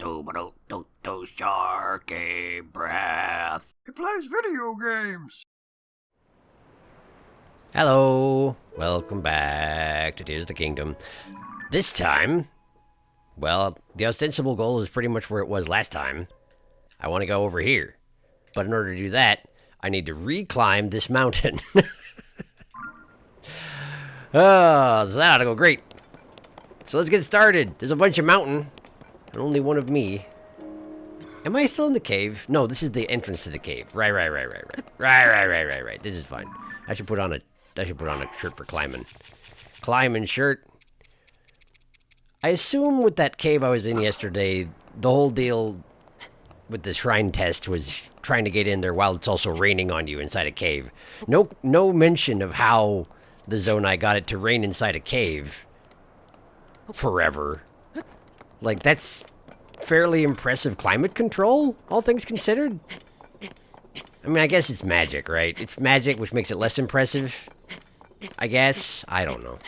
SharkyBreath. He plays video games. Hello, welcome back to Tears of the Kingdom. This time, well, the ostensible goal is pretty much where it was last time. I want to go over here. But in order to do that, I need to re-climb this mountain. Oh, this ought to go great. So let's get started. There's a bunch of mountain, and only one of me. Am I still in the cave? No, this is the entrance to the cave. Right. This is fine. I should put on a shirt for climbing. Climbing shirt. I assume with that cave I was in yesterday, the whole deal with the shrine test was trying to get in there while it's also raining on you inside a cave. No mention of how the Zonai got it to rain inside a cave forever. Like, that's fairly impressive climate control, all things considered. I mean, I guess it's magic, right? It's magic, which makes it less impressive, I guess. I don't know.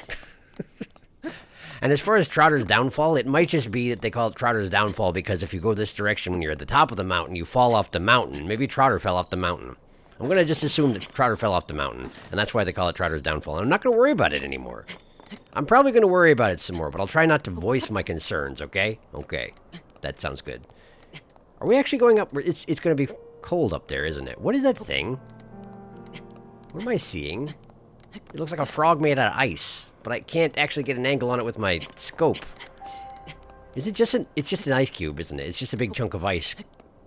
And as far as Trotter's downfall, it might just be that they call it Trotter's downfall because if you go this direction when you're at the top of the mountain, you fall off the mountain. Maybe Trotter fell off the mountain. I'm going to just assume that Trotter fell off the mountain, and that's why they call it Trotter's downfall. And I'm not going to worry about it anymore. I'm probably going to worry about it some more, but I'll try not to voice my concerns, okay? Okay. That sounds good. Are we actually going up? It's going to be cold up there, isn't it? What is that thing? What am I seeing? It looks like a frog made out of ice, but I can't actually get an angle on it with my scope. Is it just it's just an ice cube, isn't it? It's just a big chunk of ice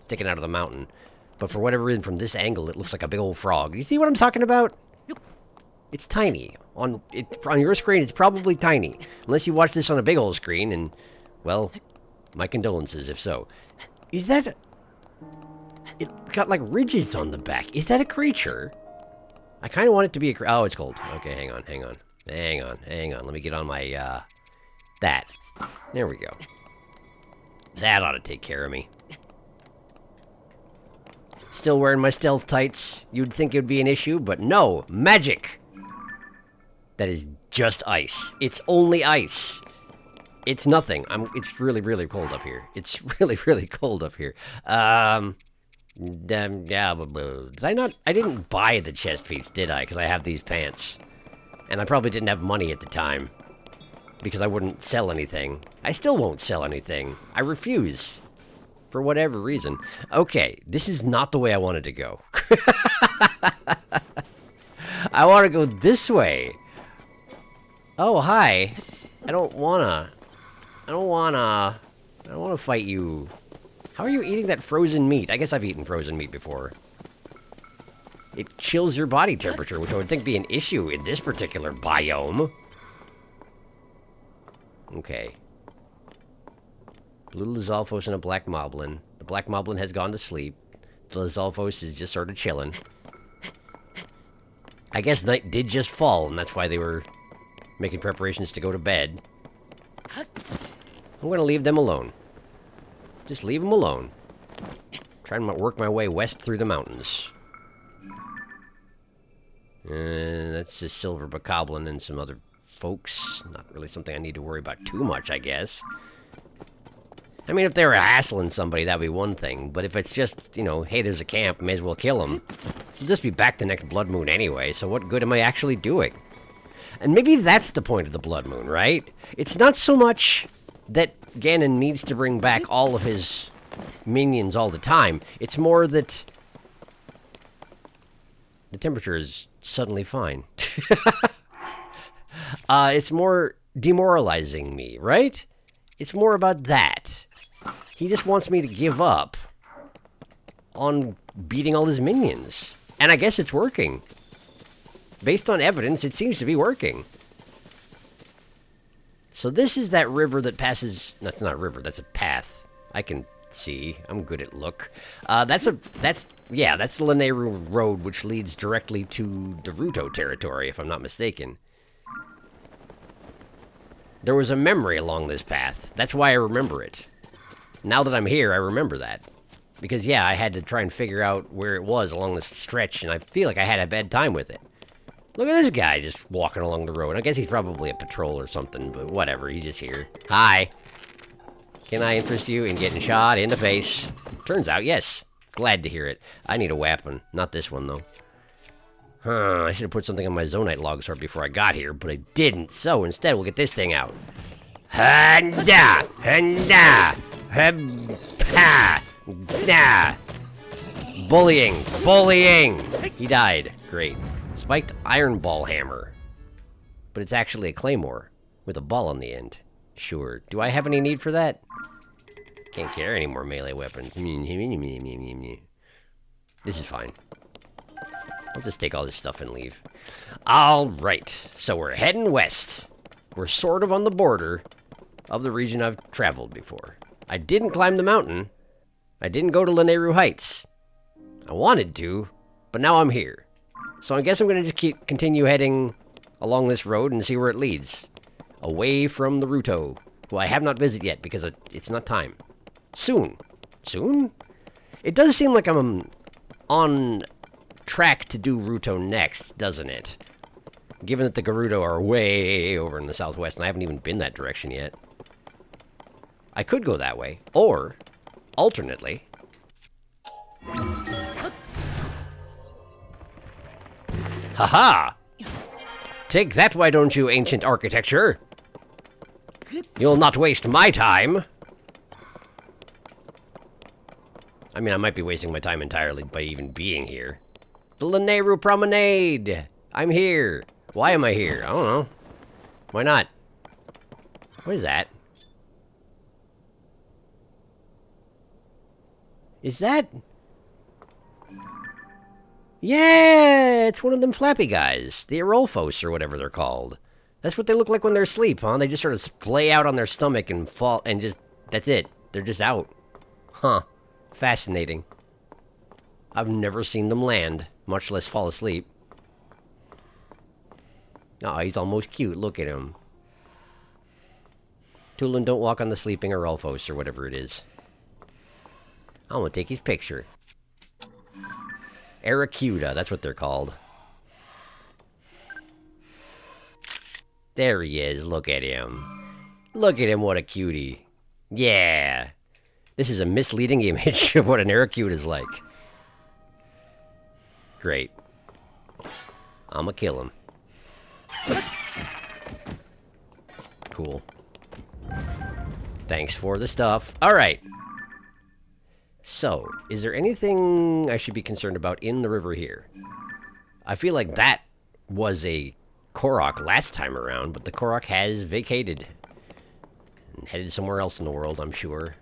sticking out of the mountain. But for whatever reason, from this angle, it looks like a big old frog. You see what I'm talking about? It's tiny. On your screen, it's probably tiny. Unless you watch this on a big old screen, and, well, my condolences if so. Is that... It got, like, ridges on the back. Is that a creature? I kind of want it to be a... Oh, it's cold. Okay, hang on. Let me get on my, that. There we go. That ought to take care of me. Still wearing my stealth tights. You'd think it would be an issue, but no. Magic! That is just ice. It's only ice. It's nothing. It's really, really cold up here. It's really, really cold up here. Yeah, did I not? I didn't buy the chest piece, did I? Because I have these pants. And I probably didn't have money at the time. Because I wouldn't sell anything. I still won't sell anything. I refuse. For whatever reason. Okay, this is not the way I wanted to go. I want to go this way. Oh, hi. I don't wanna fight you. How are you eating that frozen meat? I guess I've eaten frozen meat before. It chills your body temperature, which I would think be an issue in this particular biome. Okay. Blue Lizalfos and a black moblin. The black moblin has gone to sleep. The Lizalfos is just sort of chilling. I guess night did just fall, and that's why they were making preparations to go to bed. I'm going to leave them alone. Just leave them alone. Trying to work my way west through the mountains. That's just Silver Bokoblin and some other folks. Not really something I need to worry about too much, I guess. I mean, if they were hassling somebody, that'd be one thing. But if it's just, you know, hey, there's a camp, may as well kill them. We'll just be back the next blood moon anyway, so what good am I actually doing? And maybe that's the point of the blood moon, right? It's not so much that Ganon needs to bring back all of his minions all the time. It's more that the temperature is suddenly fine. It's more demoralizing me, right? It's more about that. He just wants me to give up on beating all his minions. And I guess it's working. Based on evidence, it seems to be working. So this is that river that passes... That's not a river, that's a path. I can see. I'm good at look. That's the Lanayru Road, which leads directly to Daruto territory, if I'm not mistaken. There was a memory along this path. That's why I remember it. Now that I'm here, I remember that. Because, yeah, I had to try and figure out where it was along this stretch, and I feel like I had a bad time with it. Look at this guy just walking along the road. I guess he's probably a patrol or something, but whatever, he's just here. Hi. Can I interest you in getting shot in the face? Turns out, yes. Glad to hear it. I need a weapon. Not this one, though. I should have put something on my zonite log sort before I got here, but I didn't. So instead, we'll get this thing out. Handa! Handa! Ha! Nah! Bullying! Bullying! He died. Great. Spiked iron ball hammer. But it's actually a claymore with a ball on the end. Sure. Do I have any need for that? Can't carry any more melee weapons. This is fine. I'll just take all this stuff and leave. Alright. So we're heading west. We're sort of on the border of the region I've traveled before. I didn't climb the mountain. I didn't go to Lanayru Heights. I wanted to, but now I'm here. So I guess I'm going to just continue heading along this road and see where it leads. Away from the Ruto, who I have not visited yet because it's not time. Soon. Soon? It does seem like I'm on track to do Ruto next, doesn't it? Given that the Gerudo are way over in the southwest and I haven't even been that direction yet. I could go that way, or, alternately... Haha! Take that, why don't you, ancient architecture? You'll not waste my time. I mean, I might be wasting my time entirely by even being here. The Lanayru Promenade! I'm here. Why am I here? I don't know. Why not? What is that? Is that... Yeah, it's one of them flappy guys. The Arolphos, or whatever they're called. That's what they look like when they're asleep, huh? They just sort of splay out on their stomach and fall, and just... That's it. They're just out. Huh. Fascinating. I've never seen them land, much less fall asleep. Oh, he's almost cute. Look at him. Tulin, don't walk on the sleeping Arolphos, or whatever it is. I'm gonna take his picture. Aracuda, that's what they're called. There he is, look at him. Look at him, what a cutie. Yeah. This is a misleading image of what an Aracuda is like. Great. I'ma kill him. Cool. Thanks for the stuff. Alright. So, is there anything I should be concerned about in the river here? I feel like that was a Korok last time around, but the Korok has vacated. And headed somewhere else in the world, I'm sure.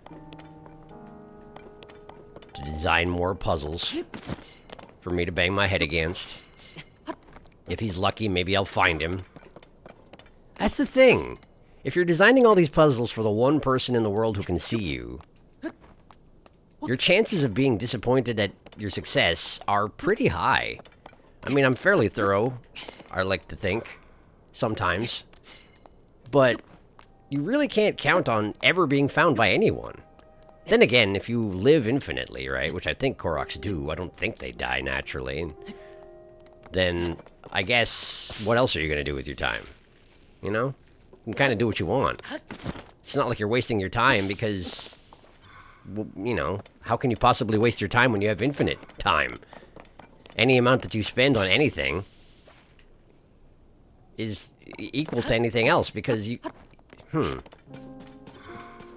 To design more puzzles. For me to bang my head against. If he's lucky, maybe I'll find him. That's the thing. If you're designing all these puzzles for the one person in the world who can see you, your chances of being disappointed at your success are pretty high. I mean, I'm fairly thorough, I like to think, sometimes. But you really can't count on ever being found by anyone. Then again, if you live infinitely, right, which I think Koroks do, I don't think they die naturally, then I guess what else are you going to do with your time? You know? You can kind of do what you want. It's not like you're wasting your time because... you know, how can you possibly waste your time when you have infinite time? Any amount that you spend on anything is equal to anything else because you...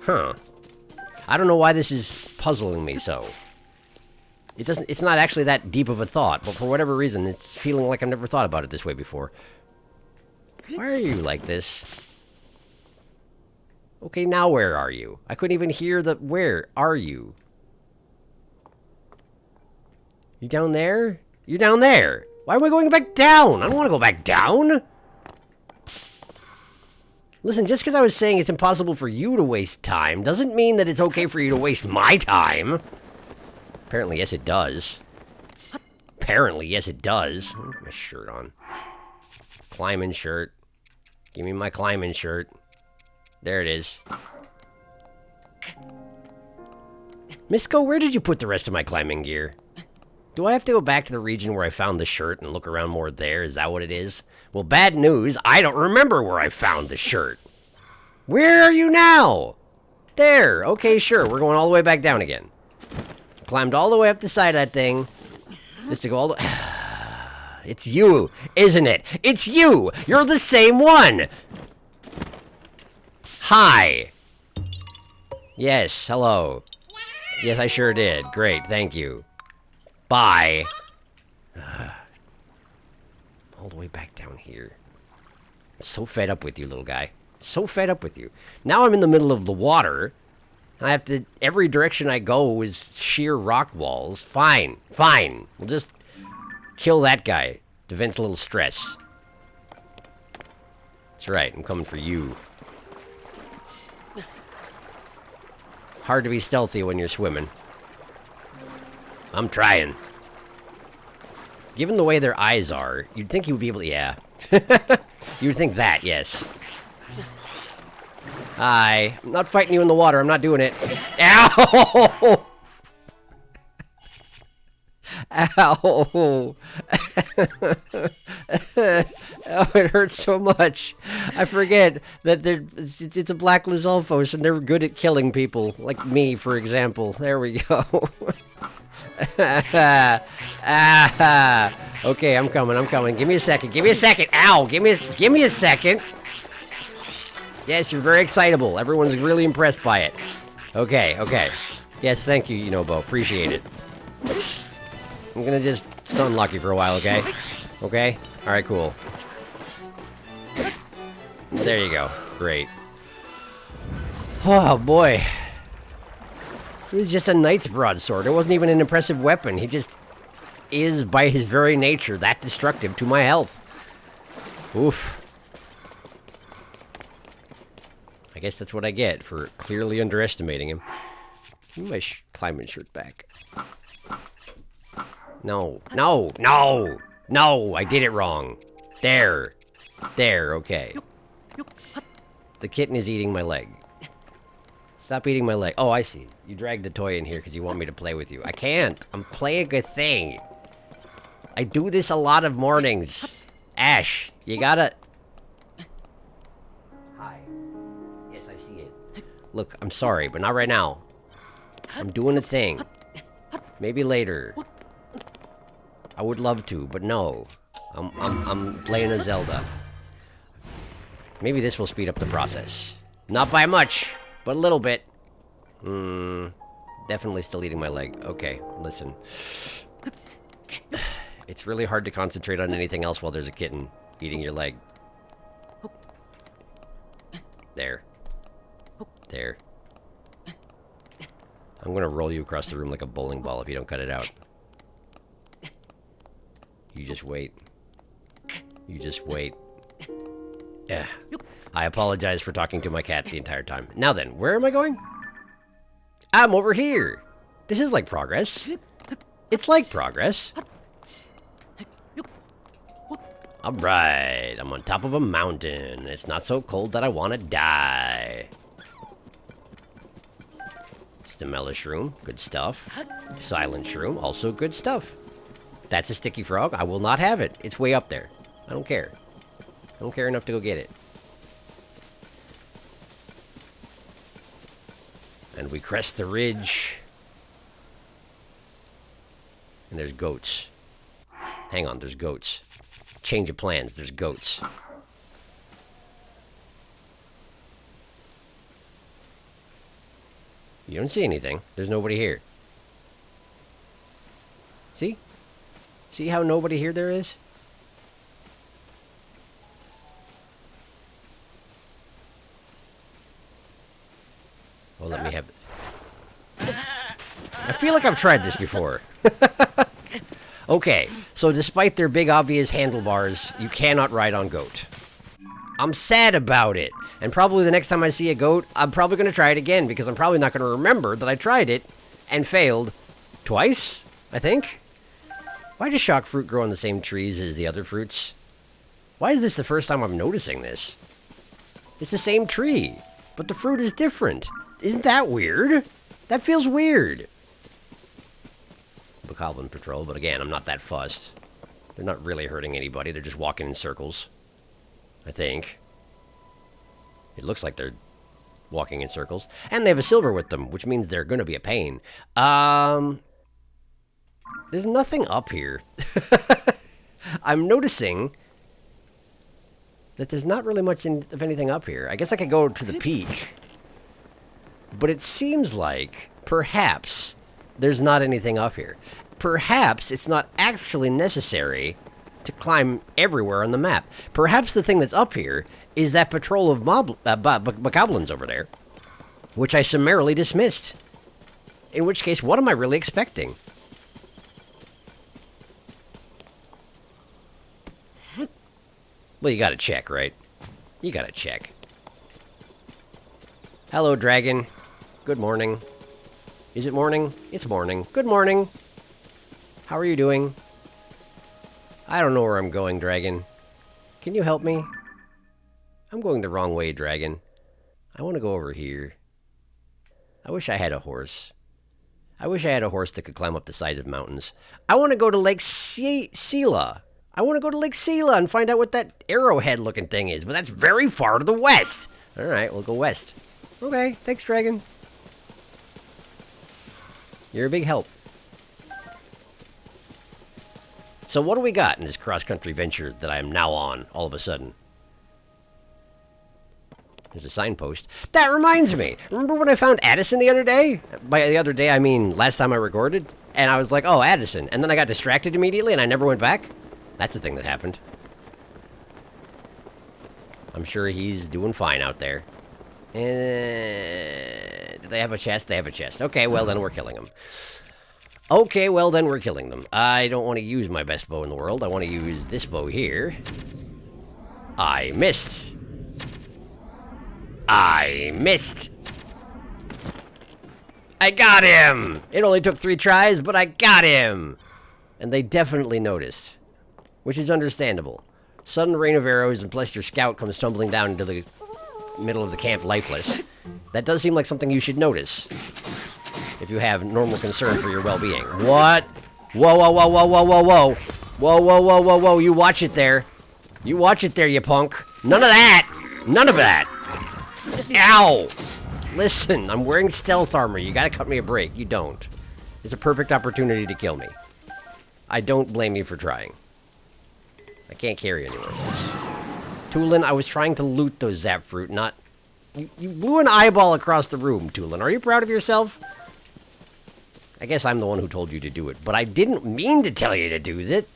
Huh. I don't know why this is puzzling me so. It's not actually that deep of a thought, but for whatever reason, it's feeling like I've never thought about it this way before. Why are you like this? Okay, now where are you? I couldn't even hear the... Where are you? You down there? You're down there! Why am I going back down? I don't want to go back down! Listen, just because I was saying it's impossible for you to waste time doesn't mean that it's okay for you to waste my time. Apparently, yes it does. Apparently, yes it does. Let me put my shirt on. Climbing shirt. Give me my climbing shirt. There it is. Misko, where did you put the rest of my climbing gear? Do I have to go back to the region where I found the shirt and look around more there? Is that what it is? Well, bad news. I don't remember where I found the shirt. Where are you now? There! Okay, sure. We're going all the way back down again. Climbed all the way up the side of that thing. Just to go all the... It's you, isn't it? It's you! You're the same one! Hi! Yes, hello. Yes, I sure did. Great, thank you. Bye. All the way back down here. I'm so fed up with you, little guy. So fed up with you. Now I'm in the middle of the water. I have to... Every direction I go is sheer rock walls. Fine, fine. We'll just kill that guy to vent a little stress. That's right, I'm coming for you. Hard to be stealthy when you're swimming. I'm trying. Given the way their eyes are, you'd think you would be able to... Yeah. You would think that, yes. Hi. I'm not fighting you in the water. I'm not doing it. Ow! Ow! Oh, it hurts so much. I forget that it's a black Lizalfos and they're good at killing people. Like me, for example. There we go. Okay, I'm coming. Give me a second. Ow! Give me a second. Yes, you're very excitable. Everyone's really impressed by it. Okay. Yes, thank you, Yunobo. Appreciate it. I'm gonna just stun Lucky for a while, okay? Okay? Alright, cool. There you go. Great. Oh, boy. It was just a knight's broadsword. It wasn't even an impressive weapon. He just is, by his very nature, that destructive to my health. Oof. I guess that's what I get for clearly underestimating him. Give me my climbing shirt back. No, I did it wrong. There, okay. The kitten is eating my leg. Stop eating my leg. Oh, I see. You dragged the toy in here because you want me to play with you. I can't. I'm playing a thing. I do this a lot of mornings. Ash, you gotta... Hi. Yes, I see it. Look, I'm sorry, but not right now. I'm doing a thing. Maybe later. I would love to, but no. I'm playing a Zelda. Maybe this will speed up the process. Not by much, but a little bit. Definitely still eating my leg. Okay, listen. It's really hard to concentrate on anything else while there's a kitten eating your leg. There. I'm gonna roll you across the room like a bowling ball if you don't cut it out. You just wait. Yeah. I apologize for talking to my cat the entire time. Now then, where am I going? I'm over here. This is like progress. It's like progress. Alright, I'm on top of a mountain. It's not so cold that I want to die. Stamella shroom, good stuff. Silent shroom, also good stuff. That's a sticky frog. I will not have it. It's way up there. I don't care. I don't care enough to go get it. And we crest the ridge. And there's goats. Hang on, there's goats. Change of plans, there's goats. You don't see anything. There's nobody here. See? See how nobody here there is? Well, let me have it. I feel like I've tried this before. Okay, so despite their big obvious handlebars, you cannot ride on goat. I'm sad about it. And probably the next time I see a goat, I'm probably going to try it again because I'm probably not going to remember that I tried it and failed twice, I think. Why does shock fruit grow on the same trees as the other fruits? Why is this the first time I'm noticing this? It's the same tree, but the fruit is different. Isn't that weird? That feels weird. Bokoblin patrol, but again, I'm not that fussed. They're not really hurting anybody. They're just walking in circles. I think. It looks like they're walking in circles. And they have a silver with them, which means they're going to be a pain. There's nothing up here. I'm noticing that there's not really much of anything up here. I guess I could go to the peak. But it seems like, perhaps, there's not anything up here. Perhaps it's not actually necessary to climb everywhere on the map. Perhaps the thing that's up here is that patrol of bokoblins over there, which I summarily dismissed. In which case, what am I really expecting? Well, you gotta check, right? You gotta check. Hello, dragon. Good morning. Is it morning? It's morning. Good morning. How are you doing? I don't know where I'm going, dragon. Can you help me? I'm going the wrong way, dragon. I want to go over here. I wish I had a horse. I wish I had a horse that could climb up the sides of mountains. I want to go to Lake Sela. I want to go to Lake Sela and find out what that arrowhead-looking thing is, but that's very far to the west. All right, we'll go west. Okay, thanks, dragon. You're a big help. So what do we got in this cross-country venture that I am now on, all of a sudden? There's a signpost. That reminds me. Remember when I found Addison the other day? By the other day, I mean last time I recorded. And I was like, oh, Addison. And then I got distracted immediately and I never went back. That's the thing that happened. I'm sure he's doing fine out there. Do they have a chest? They have a chest. Okay, well then we're killing them. Okay, well then we're killing them. I don't want to use my best bow in the world. I want to use this bow here. I missed. I missed. I got him! It only took 3 tries, but I got him! And they definitely noticed. Which is understandable. Sudden rain of arrows, and plus your scout comes tumbling down into the middle of the camp lifeless. That does seem like something you should notice. If you have normal concern for your well-being. What? Whoa, whoa, whoa, whoa, whoa, whoa, whoa. Whoa, whoa, whoa, whoa, whoa. You watch it there. You watch it there, you punk. None of that! None of that! Ow! Listen, I'm wearing stealth armor. You gotta cut me a break. You don't. It's a perfect opportunity to kill me. I don't blame you for trying. I can't carry anywhere else. Tulin, I was trying to loot those zap fruit, not... You blew an eyeball across the room, Tulin. Are you proud of yourself? I guess I'm the one who told you to do it, but I didn't mean to tell you to do that.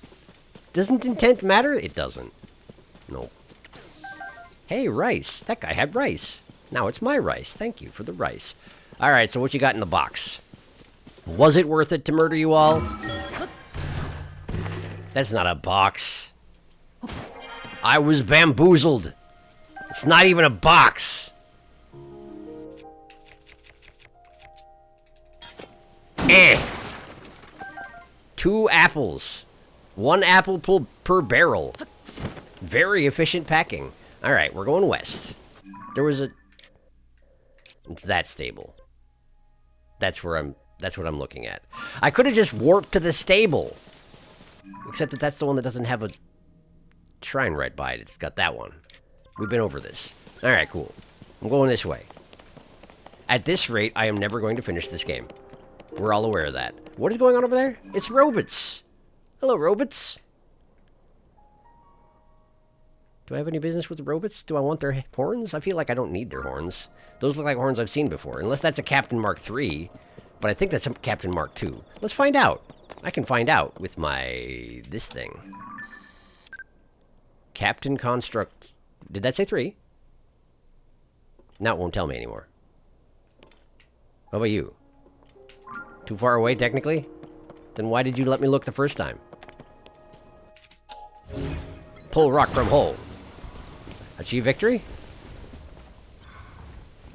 Doesn't intent matter? It doesn't. No. Hey, rice. That guy had rice. Now it's my rice. Thank you for the rice. Alright, so what you got in the box? Was it worth it to murder you all? That's not a box. I was bamboozled. It's not even a box. Eh. 2 apples. 1 apple per barrel. Very efficient packing. Alright, we're going west. There was a... It's that stable. That's what I'm looking at. I could have just warped to the stable. Except that that's the one that doesn't have a shrine right by it. It's got that one. We've been over this. Alright, cool. I'm going this way. At this rate, I am never going to finish this game. We're all aware of that. What is going on over there? It's robots. Hello, robots. Do I have any business with the robots? Do I want their horns? I feel like I don't need their horns. Those look like horns I've seen before. Unless that's a Captain Mark III. But I think that's a Captain Mark II. Let's find out. I can find out with my... this thing. Captain Construct... Did that say 3? Now it won't tell me anymore. How about you? Too far away, technically? Then why did you let me look the first time? Pull rock from hole. Achieve victory?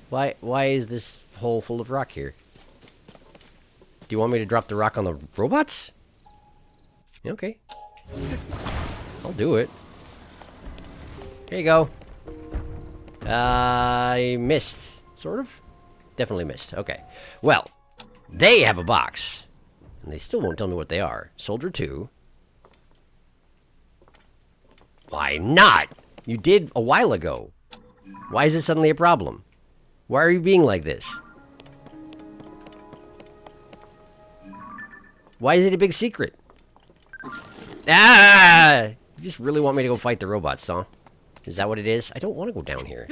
Why is this hole full of rock here? Do you want me to drop the rock on the robots? Okay. I'll do it. Here you go. I missed. Sort of? Definitely missed. Okay. Well, they have a box. And they still won't tell me what they are. Soldier 2. Why not? You did a while ago. Why is it suddenly a problem? Why are you being like this? Why is it a big secret? Ah! You just really want me to go fight the robots, huh? Is that what it is? I don't want to go down here.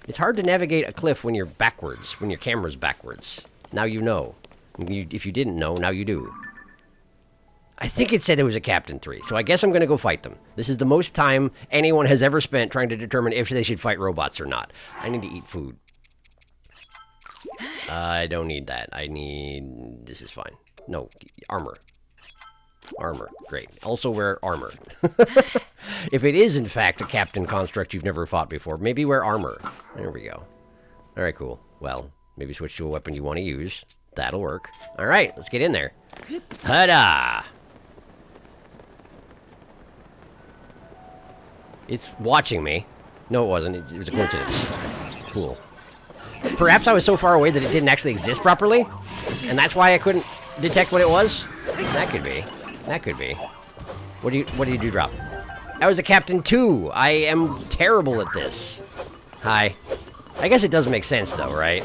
It's hard to navigate a cliff when you're backwards, when your camera's backwards. Now you know. If you didn't know, now you do. I think it said it was a Captain 3, so I guess I'm going to go fight them. This is the most time anyone has ever spent trying to determine if they should fight robots or not. I need to eat food. I don't need that. I need... This is fine. No, armor. Armor. Great. Also wear armor. If it is, in fact, a Captain construct you've never fought before, maybe wear armor. There we go. Alright, cool. Well, maybe switch to a weapon you want to use. That'll work. Alright, let's get in there. Ta-da! It's watching me. No, it wasn't. It was a coincidence. Cool. Perhaps I was so far away that it didn't actually exist properly? And that's why I couldn't detect what it was? That could be. That could be. What did you drop? That was a Captain 2. I am terrible at this. Hi. I guess it does make sense, though, right?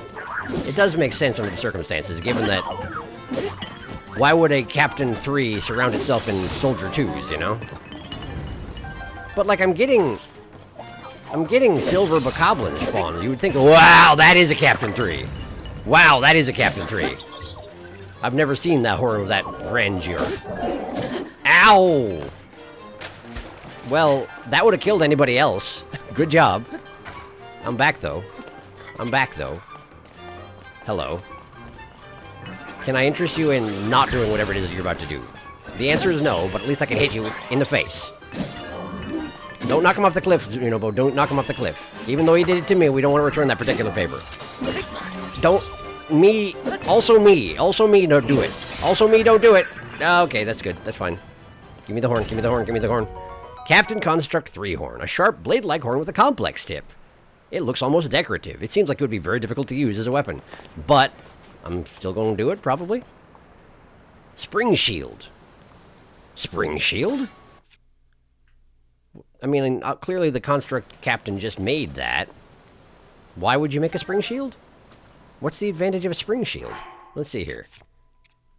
It does make sense under the circumstances, given that... Why would a Captain 3 surround itself in Soldier 2s, you know? But, like, I'm getting silver bokoblin spawn. You would think, wow, that is a Captain 3. Wow, that is a Captain 3. I've never seen that horror of that grandeur. Ow! Well, that would have killed anybody else. Good job. I'm back, though. I'm back, though. Hello. Can I interest you in not doing whatever it is that you're about to do? The answer is no, but at least I can hit you in the face. Don't knock him off the cliff, Unobo. Don't knock him off the cliff. Even though he did it to me, we don't want to return that particular favor. Don't... Me... Also me. Also me, don't do it. Also me, don't do it. Okay, that's good. That's fine. Give me the horn, give me the horn, give me the horn. Captain Construct 3 horn. A sharp, blade-like horn with a complex tip. It looks almost decorative. It seems like it would be very difficult to use as a weapon. But, I'm still going to do it, probably. Spring shield. Spring shield? I mean, clearly the Construct Captain just made that. Why would you make a spring shield? What's the advantage of a spring shield? Let's see here.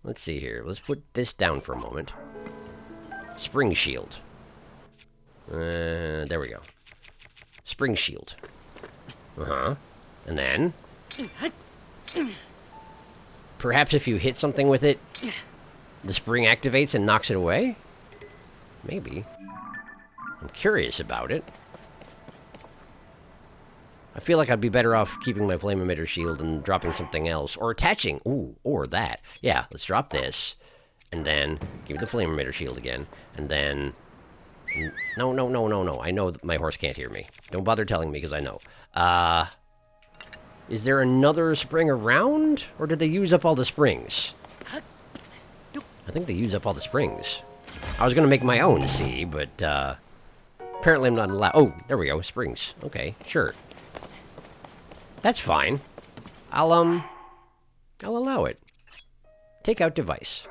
Let's see here. Let's put this down for a moment. Spring shield. There we go. Spring shield. Uh-huh. And then... Perhaps if you hit something with it, the spring activates and knocks it away? Maybe. I'm curious about it. I feel like I'd be better off keeping my flame emitter shield and dropping something else. Or attaching. Ooh, or that. Yeah, let's drop this. And then give me the flame emitter shield again. And then... No, no, no, no, no. I know that my horse can't hear me. Don't bother telling me because I know. Is there another spring around? Or did they use up all the springs? I think they used up all the springs. I was going to make my own, see, but apparently I'm not allowed. Oh, there we go. Springs. Okay, sure. That's fine. I'll allow it. Take out device.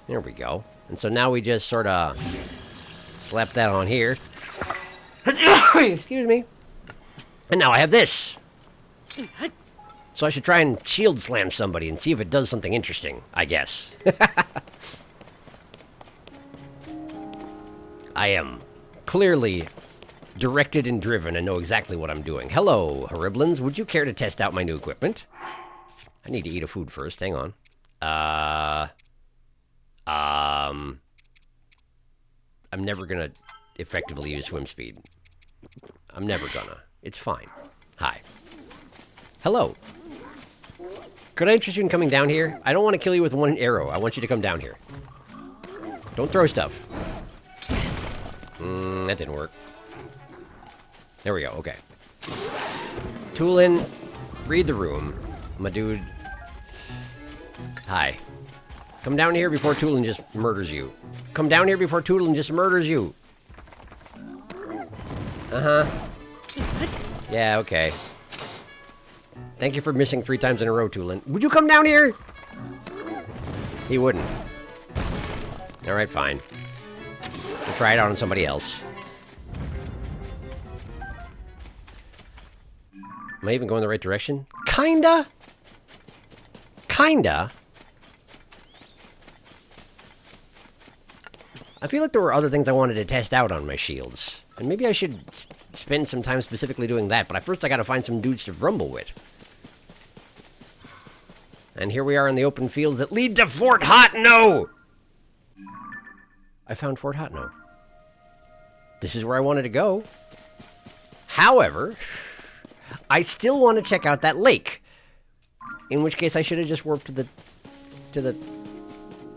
There we go. And so now we just sort of slap that on here. Excuse me. And now I have this. So I should try and shield slam somebody and see if it does something interesting, I guess. I am clearly directed and driven and know exactly what I'm doing. Hello, Horiblins. Would you care to test out my new equipment? I need to eat a food first. Hang on. I'm never gonna effectively use swim speed. I'm never gonna. It's fine. Hi. Hello. Could I interest you in coming down here? I don't want to kill you with one arrow. I want you to come down here. Don't throw stuff. That didn't work. There we go. Okay. Toolin, read the room. My dude. Hi. Come down here before Toolin just murders you. Come down here before Toolin just murders you. Uh-huh. Yeah, okay. Thank you for missing 3 times in a row, Toolin. Would you come down here? He wouldn't. Alright, fine. We'll try it out on somebody else. Am I even going the right direction? Kinda. Kinda. I feel like there were other things I wanted to test out on my shields. And maybe I should spend some time specifically doing that, but first I gotta find some dudes to rumble with. And here we are in the open fields that lead to Fort Hotno! I found Fort Hotno. This is where I wanted to go. However, I still want to check out that lake. In which case I should have just warped to the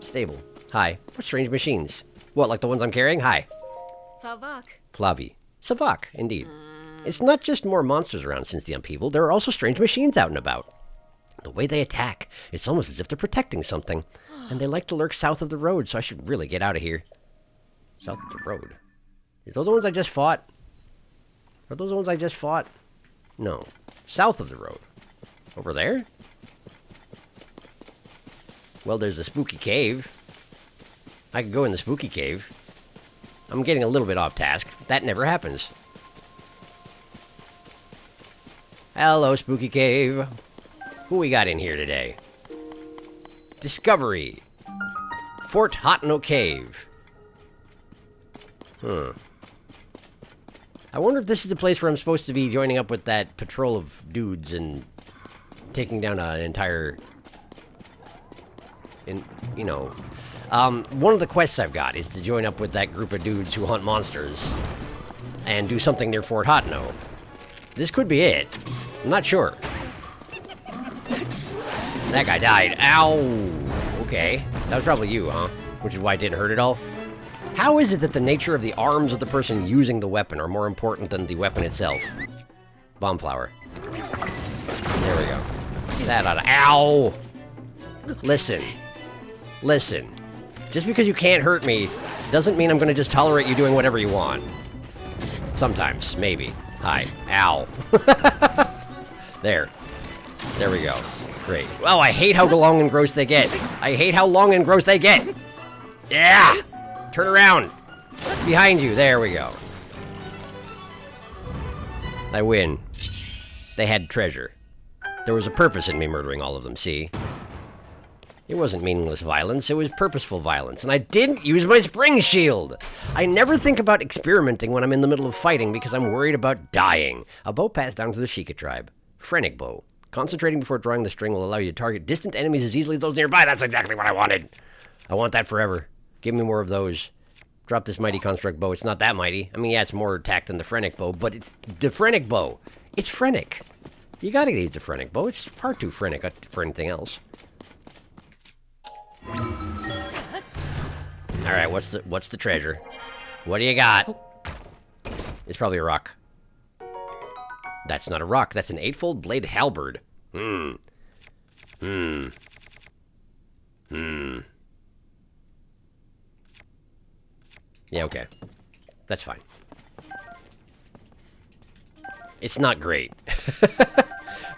stable. Hi. What strange machines? What, like the ones I'm carrying? Hi. Savak. Flavi. Savak, indeed. It's not just more monsters around since the upheaval, there are also strange machines out and about. The way they attack, it's almost as if they're protecting something. And they like to lurk south of the road, so I should really get out of here. South of the road. Is those the ones I just fought? Are those the ones I just fought? No. South of the road. Over there? Well, there's a spooky cave. I could go in the spooky cave. I'm getting a little bit off task. That never happens. Hello, spooky cave. Who we got in here today? Discovery. Fort Hotno Cave. I wonder if this is the place where I'm supposed to be joining up with that patrol of dudes and taking down an entire... one of the quests I've got is to join up with that group of dudes who hunt monsters and do something near Fort Hotno. This could be it. I'm not sure. That guy died. Ow! Okay. That was probably you, huh? Which is why it didn't hurt at all. How is it that the nature of the arms of the person using the weapon are more important than the weapon itself? Bomb flower. There we go. That oughta... Ow! Listen. Listen. Just because you can't hurt me doesn't mean I'm gonna just tolerate you doing whatever you want. Sometimes. Maybe. Hi. Ow. There. There we go. Great. Oh, I hate how long and gross they get. I hate how long and gross they get. Yeah! Turn around. Behind you. There we go. I win. They had treasure. There was a purpose in me murdering all of them, see? It wasn't meaningless violence, it was purposeful violence, and I didn't use my spring shield! I never think about experimenting when I'm in the middle of fighting because I'm worried about dying. A bow passed down to the Sheikah tribe. Phrenic bow. Concentrating before drawing the string will allow you to target distant enemies as easily as those nearby. That's exactly what I wanted! I want that forever. Give me more of those. Drop this mighty construct bow. It's not that mighty. I mean, yeah, it's more attack than the Phrenic bow, but it's the Phrenic bow. It's Phrenic. You gotta use the Phrenic bow. It's far too Phrenic for anything else. Alright, what's the treasure? What do you got? It's probably a rock. That's not a rock, that's an 8-fold blade halberd. Yeah, okay. That's fine. It's not great.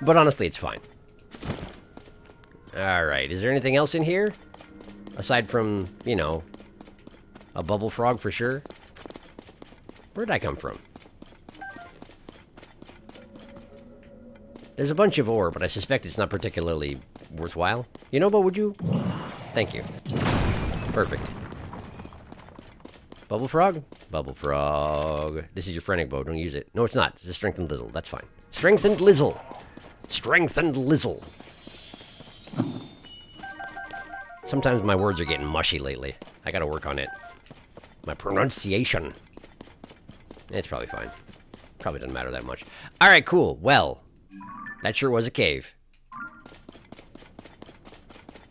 But honestly, it's fine. Alright, is there anything else in here? Aside from, you know, a bubble frog for sure. Where'd I come from? There's a bunch of ore, but I suspect it's not particularly worthwhile. You know, but would you? Thank you. Perfect. Bubble frog? Bubble frog. This is your Phrenic bow, don't use it. No, it's not. It's a strengthened lizzle. That's fine. Strengthened lizzle. Strengthened lizzle. Sometimes my words are getting mushy lately. I gotta work on it. My pronunciation. It's probably fine. Probably doesn't matter that much. Alright, cool. Well, that sure was a cave.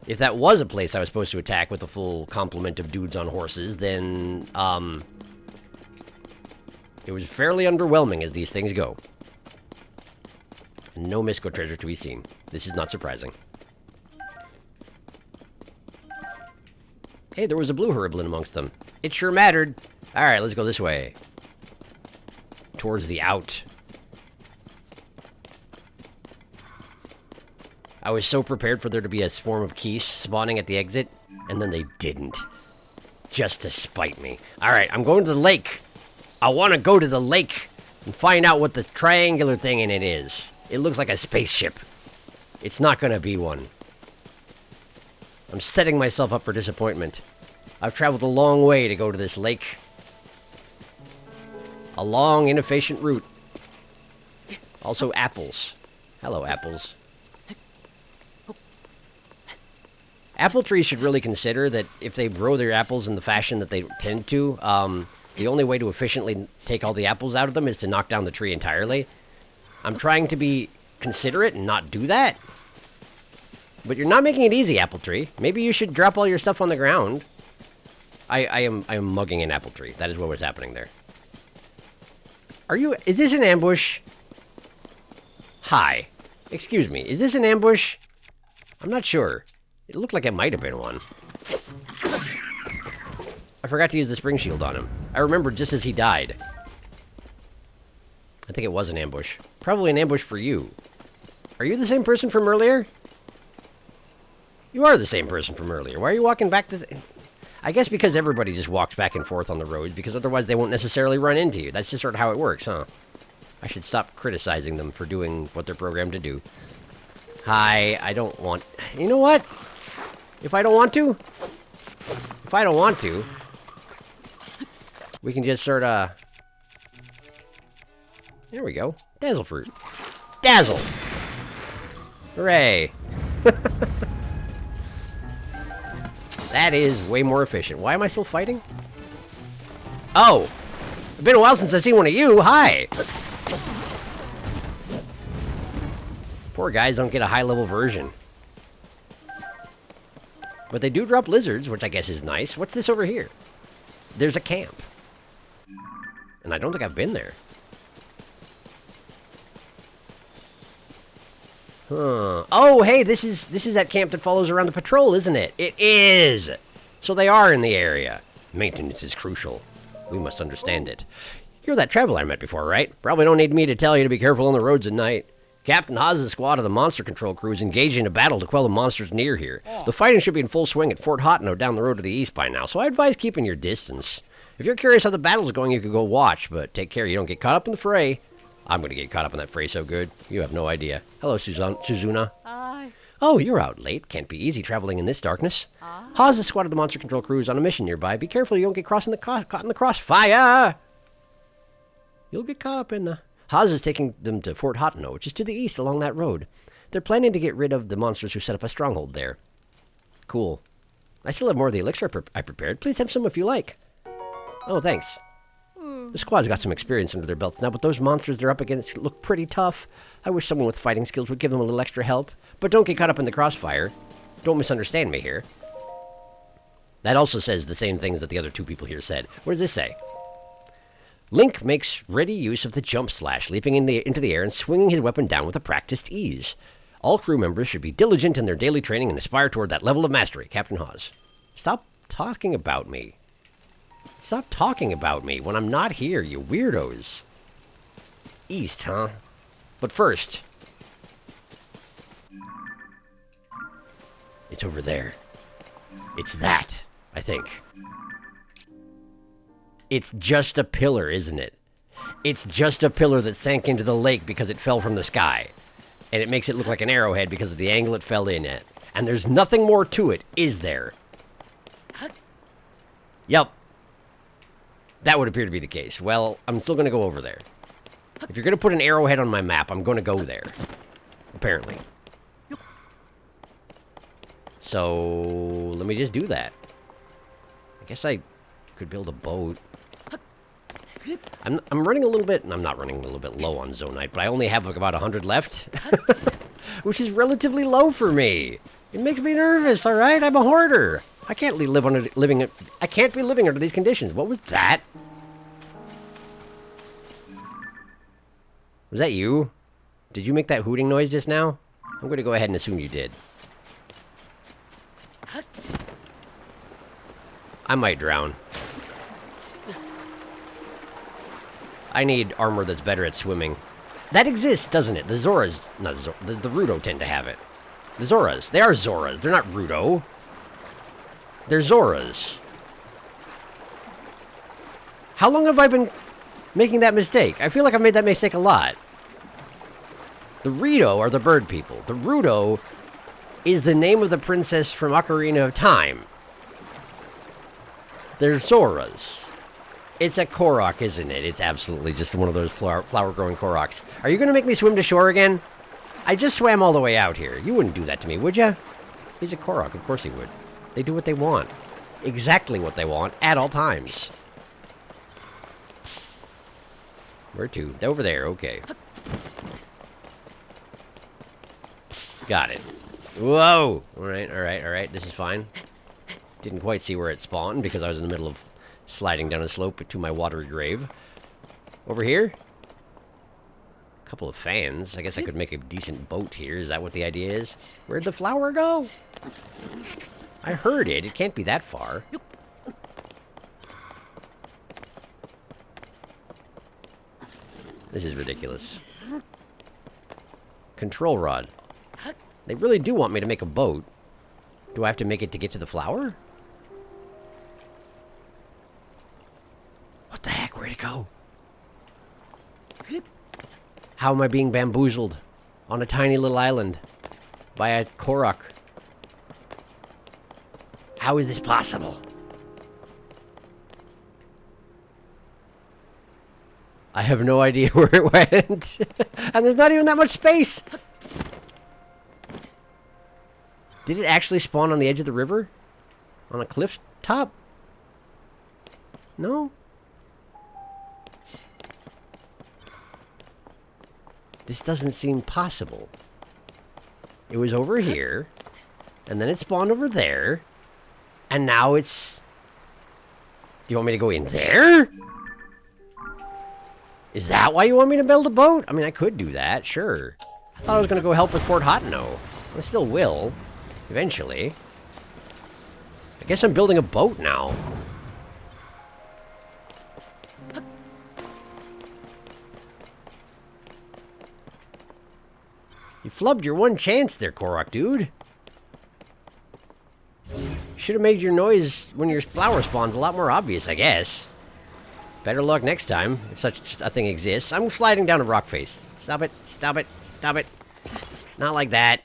If that was a place I was supposed to attack with a full complement of dudes on horses, then, it was fairly underwhelming as these things go. No Misco treasure to be seen. This is not surprising. Hey, there was a blue Hurriblin amongst them. It sure mattered. Alright, let's go this way. Towards the out. I was so prepared for there to be a swarm of geese spawning at the exit, and then they didn't. Just to spite me. Alright, I'm going to the lake. I want to go to the lake and find out what the triangular thing in it is. It looks like a spaceship. It's not gonna be one. I'm setting myself up for disappointment. I've traveled a long way to go to this lake. A long, inefficient route. Also apples. Hello, apples. Apple trees should really consider that if they grow their apples in the fashion that they tend to, the only way to efficiently take all the apples out of them is to knock down the tree entirely. I'm trying to be considerate and not do that. But you're not making it easy, apple tree. Maybe you should drop all your stuff on the ground. I am mugging an apple tree. That is what was happening there. Is this an ambush? Hi. Excuse me, is this an ambush? I'm not sure. It looked like it might have been one. I forgot to use the spring shield on him. I remembered just as he died. I think it was an ambush. Probably an ambush for you. Are you the same person from earlier? You are the same person from earlier. Why are you walking back to... I guess because everybody just walks back and forth on the roads, because otherwise they won't necessarily run into you. That's just sort of how it works, huh? I should stop criticizing them for doing what they're programmed to do. Hi, I don't want... You know what? If I don't want to... we can just sort of... There we go. Dazzle fruit. Dazzle! Hooray! That is way more efficient. Why am I still fighting? Oh! It's been a while since I've seen one of you. Hi! Poor guys don't get a high-level version. But they do drop lizards, which I guess is nice. What's this over here? There's a camp. And I don't think I've been there. Huh. Oh, hey, this is that camp that follows around the patrol, isn't it? It is! So they are in the area. Maintenance is crucial. We must understand it. You're that traveler I met before, right? Probably don't need me to tell you to be careful on the roads at night. Captain Haas's squad of the monster control crew is engaged in a battle to quell the monsters near here. The fighting should be in full swing at Fort Hotno down the road to the east by now, so I advise keeping your distance. If you're curious how the battle's going, you could go watch, but take care you don't get caught up in the fray. I'm going to get caught up in that fray so good. You have no idea. Hello, Suzuna. Hi. Oh, you're out late. Can't be easy traveling in this darkness. Haas's squad of the monster control crew is on a mission nearby. Be careful you don't get caught in the crossfire. You'll get caught up in the... Haas is taking them to Fort Hotno, which is to the east along that road. They're planning to get rid of the monsters who set up a stronghold there. Cool. I still have more of the elixir I prepared. Please have some if you like. Oh, thanks. The squad's got some experience under their belts now, but those monsters they're up against look pretty tough. I wish someone with fighting skills would give them a little extra help. But don't get caught up in the crossfire. Don't misunderstand me here. That also says the same things that the other two people here said. What does this say? Link makes ready use of the jump slash, leaping into the air and swinging his weapon down with a practiced ease. All crew members should be diligent in their daily training and aspire toward that level of mastery. Captain Haas. Stop talking about me. Stop talking about me when I'm not here, you weirdos. East, huh? But first... It's over there. It's that, I think. It's just a pillar, isn't it? It's just a pillar that sank into the lake because it fell from the sky. And it makes it look like an arrowhead because of the angle it fell in at. And there's nothing more to it, is there? Yup. That would appear to be the case. Well, I'm still going to go over there. If you're going to put an arrowhead on my map, I'm going to go there. Apparently. So, let me just do that. I guess I could build a boat. I'm running a little bit, and I'm not running a little bit low on Zonite, but I only have like about 100 left. Which is relatively low for me. It makes me nervous, alright? I'm a hoarder. I can't be living under these conditions. What was that? Was that you? Did you make that hooting noise just now? I'm going to go ahead and assume you did. I might drown. I need armor that's better at swimming. That exists, doesn't it? The Zoras... Not the Zora, the Rudo tend to have it. The Zoras. They are Zoras. They're not Rudo. They're Zoras. How long have I been making that mistake? I feel like I've made that mistake a lot. The Rito are the bird people. The Rudo is the name of the princess from Ocarina of Time. They're Zoras. It's a Korok, isn't it? It's absolutely just one of those flower-growing Koroks. Are you going to make me swim to shore again? I just swam all the way out here. You wouldn't do that to me, would you? He's a Korok. Of course he would. They do what they want. Exactly what they want at all times. Where to? Over there. Okay. Got it. Whoa! Alright, alright, alright. This is fine. Didn't quite see where it spawned because I was in the middle of sliding down a slope to my watery grave. Over here? A couple of fans. I guess I could make a decent boat here. Is that what the idea is? Where'd the flower go? I heard it. It can't be that far. This is ridiculous. Control rod. They really do want me to make a boat. Do I have to make it to get to the flower? What the heck? Where'd it go? How am I being bamboozled on a tiny little island by a Korok? How is this possible? I have no idea where it went. And there's not even that much space. Did it actually spawn on the edge of the river? On a cliff top? No? This doesn't seem possible. It was over here, and then it spawned over there, and now it's... Do you want me to go in there? Is that why you want me to build a boat? I mean, I could do that, sure. I thought I was going to go help with Port Hotno. I still will. Eventually. I guess I'm building a boat now. You flubbed your one chance there, Korok, dude. Should have made your noise when your flower spawns a lot more obvious, I guess. Better luck next time, if such a thing exists. I'm sliding down a rock face. Stop it, stop it, stop it. Not like that.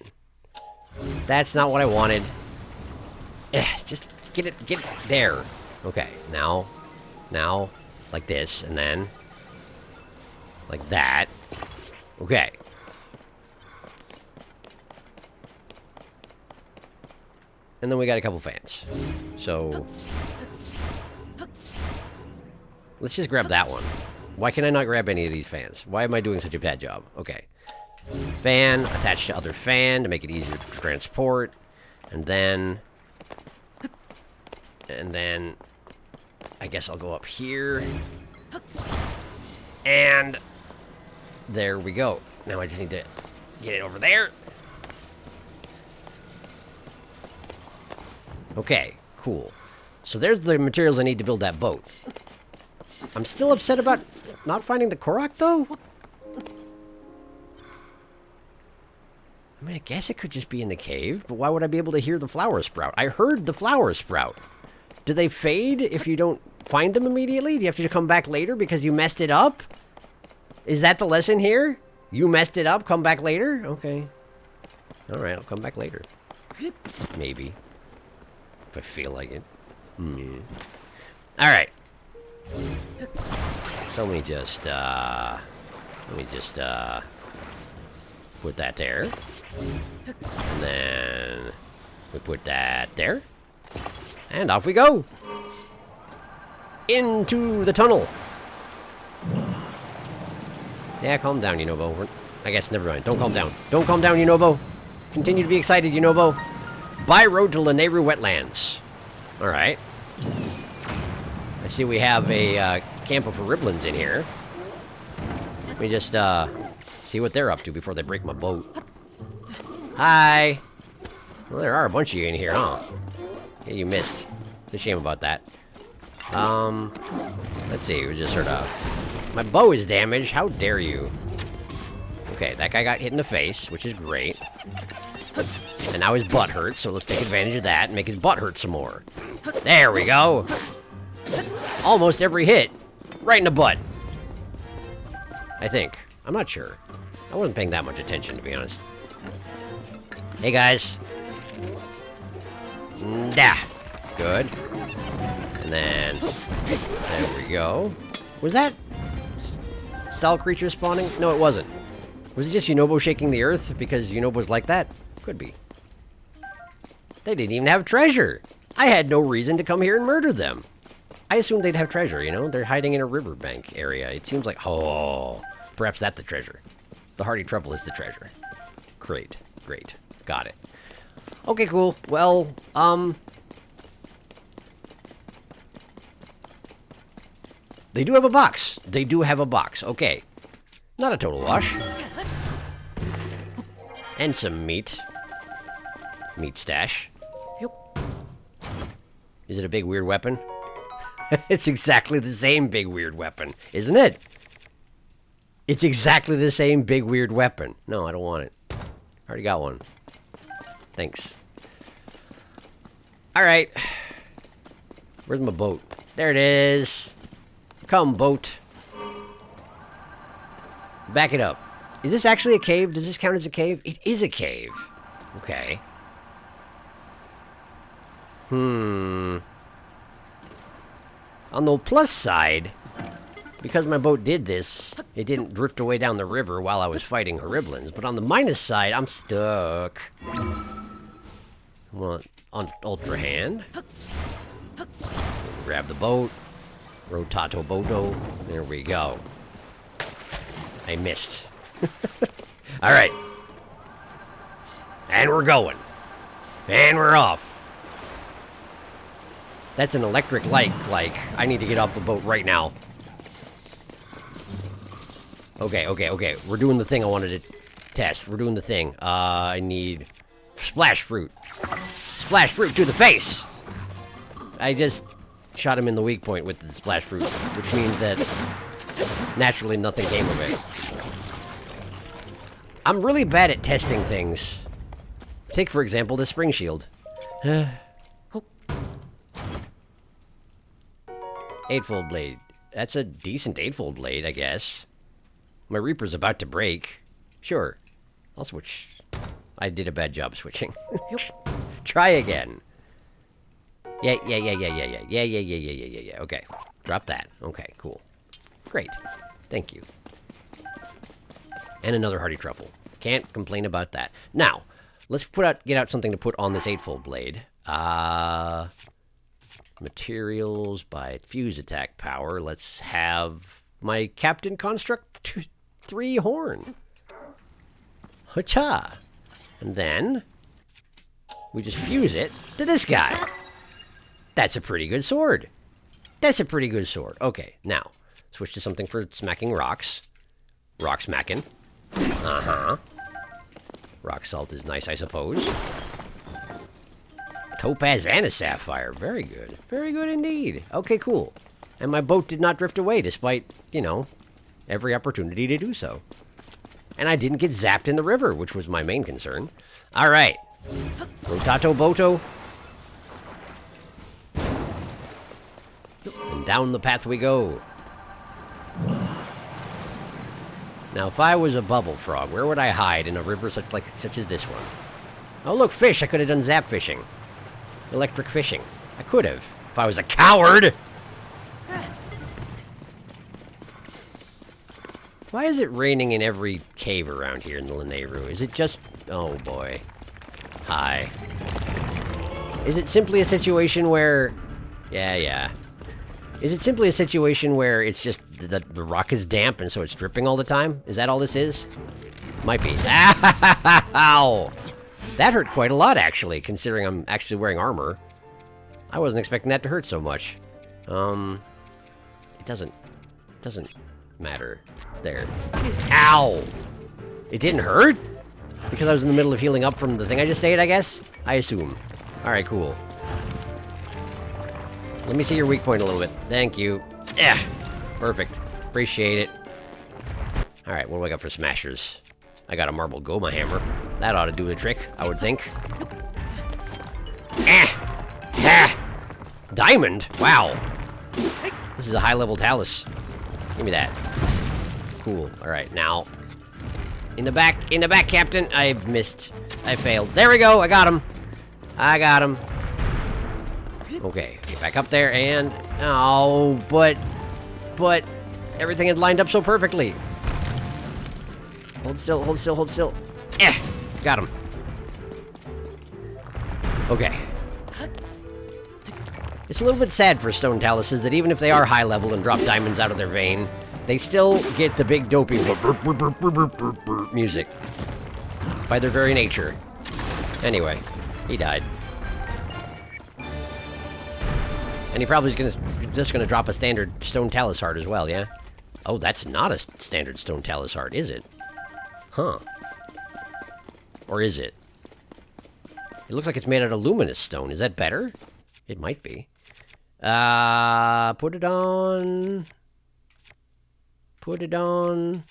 That's not what I wanted. Just get it there. Okay, now, like this, and then, like that. Okay. And then we got a couple fans. So, let's just grab that one. Why can I not grab any of these fans? Why am I doing such a bad job? Okay. Fan attached to other fan to make it easier to transport. And then I guess I'll go up here. And there we go. Now I just need to get it over there. Okay, cool. So there's the materials I need to build that boat. I'm still upset about not finding the Korok, though. I mean, I guess it could just be in the cave, but why would I be able to hear the flower sprout? I heard the flower sprout. Do they fade if you don't find them immediately? Do you have to come back later because you messed it up? Is that the lesson here? You messed it up, come back later? Okay. Alright, I'll come back later. Maybe. If I feel like it. Alright. So let me just put that there. And then we put that there. And off we go. Into the tunnel. Yeah, calm down, Yunobo. I guess, never mind. Don't calm down. Don't calm down, Yunobo. Continue to be excited, Yunobo. By road to Lanayru Wetlands. Alright. I see we have a camp of Riblins in here. Let me just see what they're up to before they break my boat. Hi! Well, there are a bunch of you in here, huh? Yeah, you missed. It's a shame about that. Let's see, we just sort of... My bow is damaged, how dare you? Okay, that guy got hit in the face, which is great. And now his butt hurts, so let's take advantage of that and make his butt hurt some more. There we go! Almost every hit. Right in the butt. I think. I'm not sure. I wasn't paying that much attention, to be honest. Hey, guys. Nah. Good. And then... There we go. Was that... stall creature spawning? No, it wasn't. Was it just Yunobo shaking the earth because Yunobo's like that? Could be. They didn't even have treasure. I had no reason to come here and murder them. I assumed they'd have treasure, you know? They're hiding in a riverbank area. It seems like... Oh, perhaps that's the treasure. The hardy truffle is the treasure. Great. Great. Got it. Okay, cool. Well, they do have a box. They do have a box. Okay. Not a total wash. And some meat. Meat stash. Is it a big weird weapon? It's exactly the same big weird weapon, isn't it? It's exactly the same big weird weapon. No, I don't want it. Already got one. Thanks. Alright. Where's my boat? There it is. Come, boat. Back it up. Is this actually a cave? Does this count as a cave? It is a cave. Okay. On the plus side, because my boat did this, it didn't drift away down the river while I was fighting Horriblins. But on the minus side, I'm stuck. Well, on Ultra Hand. Grab the boat. Rotato Boto. There we go. I missed. Alright. And we're going. And we're off. That's an electric light, like, I need to get off the boat right now. Okay. We're doing the thing I wanted to test. We're doing the thing. I need splash fruit. Splash fruit to the face! I just shot him in the weak point with the splash fruit, which means that naturally nothing came of it. I'm really bad at testing things. Take, for example, the spring shield. Eightfold blade. That's a decent eightfold blade, I guess. My Reaper's about to break. Sure. I'll switch. I did a bad job switching. Try again. Yeah. Okay. Drop that. Okay, cool. Great. Thank you. And another hardy truffle. Can't complain about that. Now, let's get out something to put on this eightfold blade. Materials by fuse attack power. Let's have my Captain Construct 3 horn. Hacha. And then we just fuse it to this guy. That's a pretty good sword. That's a pretty good sword. Okay, now switch to something for smacking rocks. Rock smacking. Rock salt is nice, I suppose. Topaz and a sapphire. Very good. Very good indeed. Okay, cool. And my boat did not drift away despite, you know, every opportunity to do so. And I didn't get zapped in the river, which was my main concern. All right. Rotato Boto. And down the path we go. Now, if I was a bubble frog, where would I hide in a river such as this one? Oh, look, fish. I could have done zap fishing. Electric fishing. I could have, if I was a coward. Why is it raining in every cave around here in the Lanayru? Is it just... Oh, boy. Hi. Is it simply a situation where... Yeah. Is it simply a situation where it's just the rock is damp and so it's dripping all the time? Is that all this is? Might be. Ow! That hurt quite a lot, actually, considering I'm actually wearing armor. I wasn't expecting that to hurt so much. It doesn't matter. There. Ow! It didn't hurt? Because I was in the middle of healing up from the thing I just ate, I guess? I assume. Alright, cool. Let me see your weak point a little bit. Thank you. Yeah. Perfect. Appreciate it. Alright, what do I got for smashers? I got a marble Goma hammer. That ought to do the trick, I would think. Diamond? Wow. This is a high-level talus. Give me that. Cool. Alright, now... In the back, Captain. I've missed. I failed. There we go. I got him. I got him. Okay, get back up there and... Oh, but... Everything had lined up so perfectly. Hold still, hold still, hold still. Got him. Okay. It's a little bit sad for stone taluses that even if they are high level and drop diamonds out of their vein, they still get the big dopey music. By their very nature. Anyway, he died. And he probably is just gonna drop a standard stone talus heart as well, yeah? Oh, that's not a standard stone talus heart, is it? Huh. Or is it? It looks like it's made out of luminous stone. Is that better? It might be. Put it on... Put it on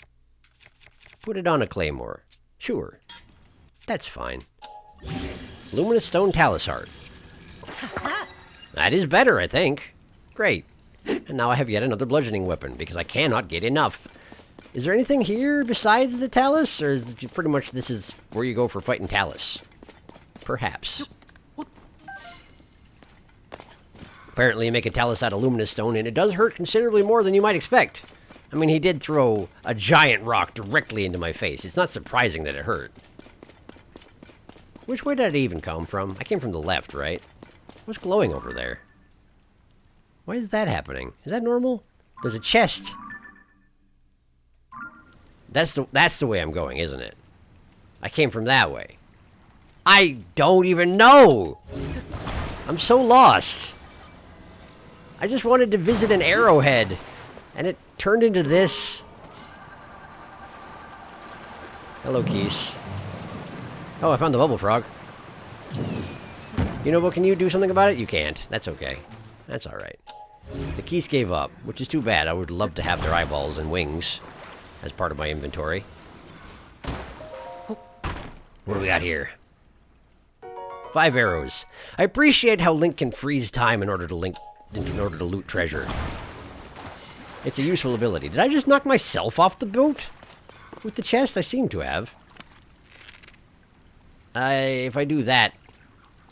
a claymore. Sure. That's fine. Luminous stone talus heart. That is better, I think. Great. And now I have yet another bludgeoning weapon, because I cannot get enough. Is there anything here besides the talus, or is it pretty much this is where you go for fighting talus? Perhaps. Apparently you make a talus out of luminous stone, and it does hurt considerably more than you might expect. I mean, he did throw a giant rock directly into my face. It's not surprising that it hurt. Which way did it even come from? I came from the left, right? What's glowing over there? Why is that happening? Is that normal? There's a chest. That's the way I'm going, isn't it? I came from that way. I don't even know! I'm so lost. I just wanted to visit an arrowhead, and it turned into this. Hello, Keese. Oh, I found the bubble frog. You know what, can you do something about it? You can't. That's okay. That's alright. The Keese gave up, which is too bad. I would love to have their eyeballs and wings as part of my inventory. What do we got here? 5 arrows. I appreciate how Link can freeze time in order to loot treasure. It's a useful ability. Did I just knock myself off the boat? With the chest? I seem to have. If I do that,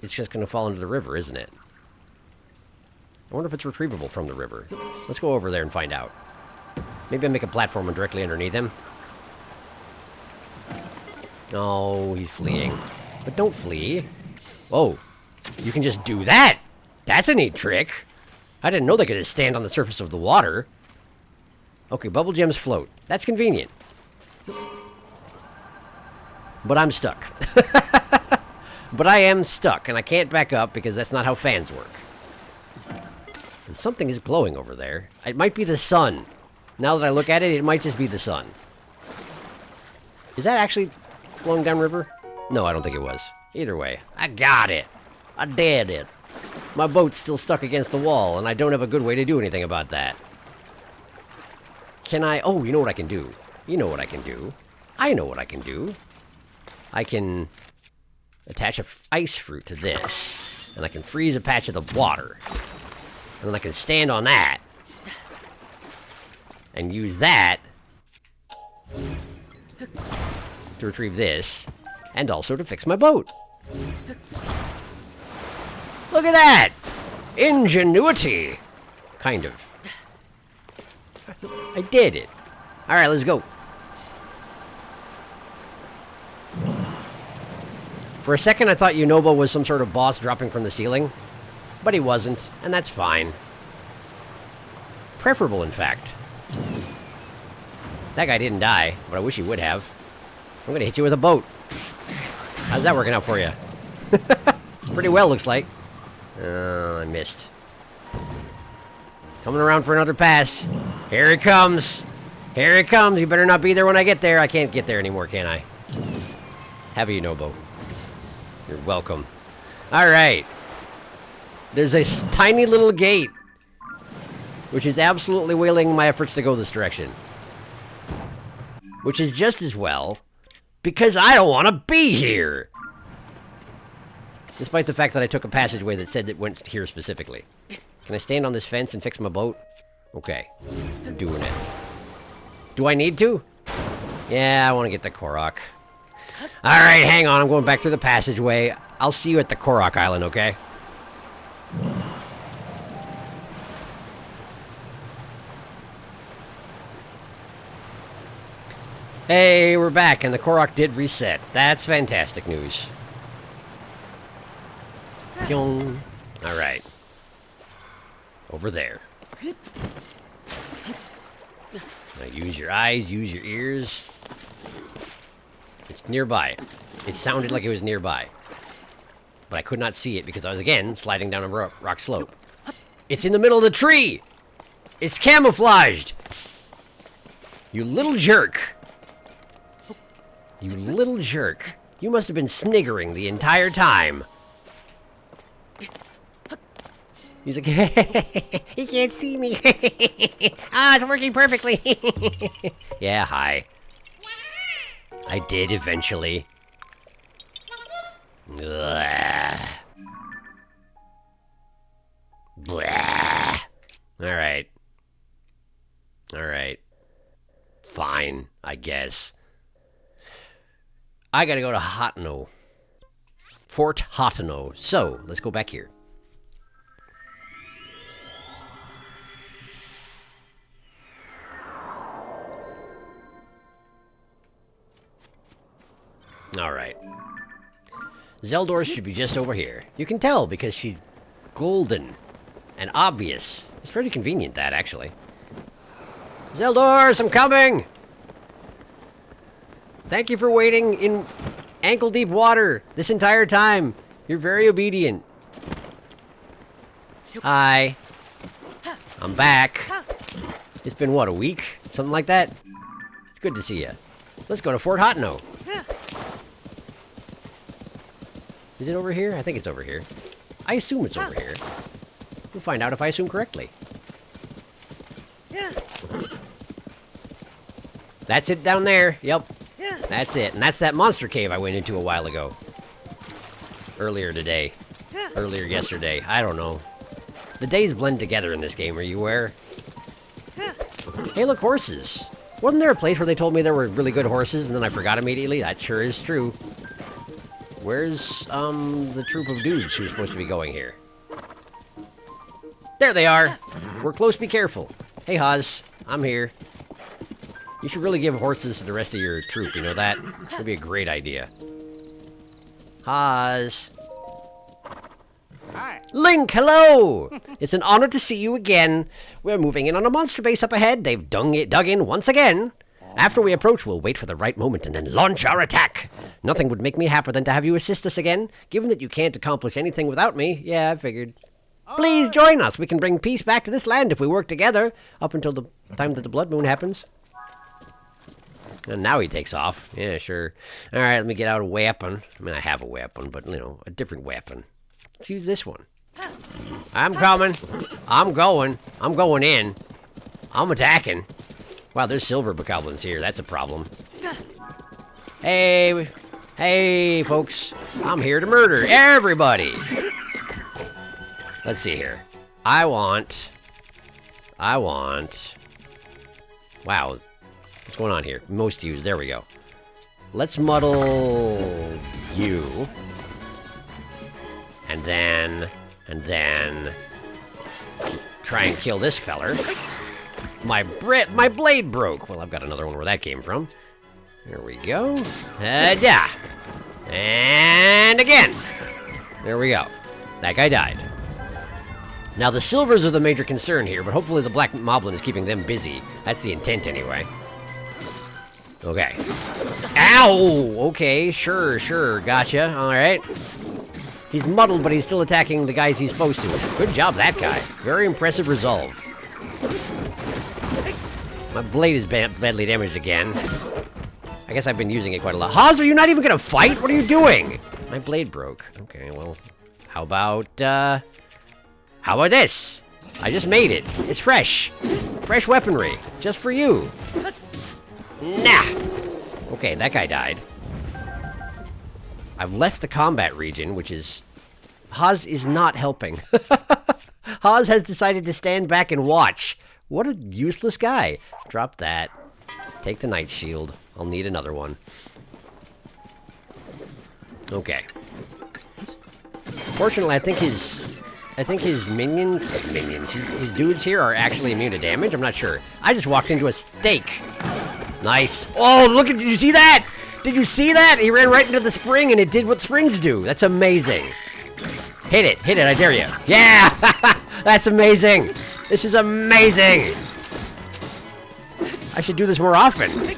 it's just going to fall into the river, isn't it? I wonder if it's retrievable from the river. Let's go over there and find out. Maybe I make a platform directly underneath him. Oh, he's fleeing. But don't flee. Whoa. You can just do that! That's a neat trick! I didn't know they could just stand on the surface of the water. Okay, bubble gems float. That's convenient. But I'm stuck. But I am stuck, and I can't back up because that's not how fans work. And something is glowing over there. It might be the sun. Now that I look at it, it might just be the sun. Is that actually flowing downriver? No, I don't think it was. Either way, I got it. I did it. My boat's still stuck against the wall, and I don't have a good way to do anything about that. Can I... Oh, you know what I can do. You know what I can do. I know what I can do. I can attach a ice fruit to this, and I can freeze a patch of the water. And then I can stand on that and use that to retrieve this, and also to fix my boat. Look at that! Ingenuity! Kind of. I did it. Alright, let's go. For a second, I thought Yunobo was some sort of boss dropping from the ceiling. But he wasn't, and that's fine. Preferable, in fact. That guy didn't die, but I wish he would have. I'm gonna hit you with a boat. How's that working out for you? Pretty well, looks like. Oh, I missed. Coming around for another pass. Here he comes. Here he comes. You better not be there when I get there. I can't get there anymore, can I? Have a Yunobo. You're welcome. Alright. There's a tiny little gate, which is absolutely wailing my efforts to go this direction. Which is just as well, because I don't want to be here! Despite the fact that I took a passageway that said it went here specifically. Can I stand on this fence and fix my boat? Okay. I'm doing it. Do I need to? Yeah, I want to get the Korok. Alright, hang on. I'm going back through the passageway. I'll see you at the Korok Island, okay? Hey, we're back, and the Korok did reset. That's fantastic news. Alright. Over there. Now use your eyes, use your ears. It's nearby. It sounded like it was nearby. But I could not see it because I was, again, sliding down a rock slope. It's in the middle of the tree! It's camouflaged! You little jerk. You little jerk. You must have been sniggering the entire time. He's like, he can't see me. Ah, it's working perfectly. Yeah, hi. I did eventually. Blah. Blah. Alright. Alright. Fine, I guess. I gotta go to Hotno. Fort Hotno. So, let's go back here. Alright. Zeldor should be just over here. You can tell because she's golden and obvious. It's pretty convenient, that, actually. Zeldors, I'm coming! Thank you for waiting in ankle-deep water this entire time. You're very obedient. Hi. I'm back. It's been, what, a week? Something like that? It's good to see you. Let's go to Fort Hotno. Is it over here? I think it's over here. I assume it's over here. We'll find out if I assume correctly. That's it down there. Yep. That's it. And that's that monster cave I went into a while ago. Earlier today. Earlier yesterday. I don't know. The days blend together in this game. Are you aware? Hey, look, horses. Wasn't there a place where they told me there were really good horses and then I forgot immediately? That sure is true. Where's, the troop of dudes who's supposed to be going here? There they are! We're close, be careful. Hey, Haas. I'm here. You should really give horses to the rest of your troop, you know that? That'd be a great idea. Haas. Hi. Link, hello! It's an honor to see you again. We're moving in on a monster base up ahead. They've dug in once again. After we approach, we'll wait for the right moment and then launch our attack. Nothing would make me happier than to have you assist us again. Given that you can't accomplish anything without me, yeah, I figured. Please join us. We can bring peace back to this land if we work together, up until the time that the blood moon happens. And now he takes off. Yeah, sure. All right, let me get out a weapon. I mean, I have a weapon, but, you know, a different weapon. Let's use this one. I'm coming. I'm going. I'm going in. I'm attacking. Wow, there's silver bokoblins here. That's a problem. Hey, folks. I'm here to murder everybody. Let's see here. I want... Wow. What's going on here? Most used. There we go. Let's muddle you. And then try and kill this feller. My blade broke. Well, I've got another one where that came from. There we go. Yeah. And again. There we go. That guy died. Now, the silvers are the major concern here, but hopefully the black moblin is keeping them busy. That's the intent, anyway. Okay. Ow! Okay, sure. Gotcha. All right. He's muddled, but he's still attacking the guys he's supposed to. Good job, that guy. Very impressive resolve. My blade is badly damaged again. I guess I've been using it quite a lot. Haas, are you not even gonna fight? What are you doing? My blade broke. Okay, well, how about this? I just made it. It's fresh. Fresh weaponry. Just for you. Nah. Okay, that guy died. I've left the combat region, which is... Haas is not helping. Haas has decided to stand back and watch. What a useless guy. Drop that. Take the Knight's Shield. I'll need another one. Okay. Fortunately, I think his minions, his dudes here are actually immune to damage. I'm not sure. I just walked into a stake. Nice. Oh, look at, did you see that? Did you see that? He ran right into the spring and it did what springs do. That's amazing. Hit it, I dare you. Yeah, that's amazing. This is amazing. I should do this more often.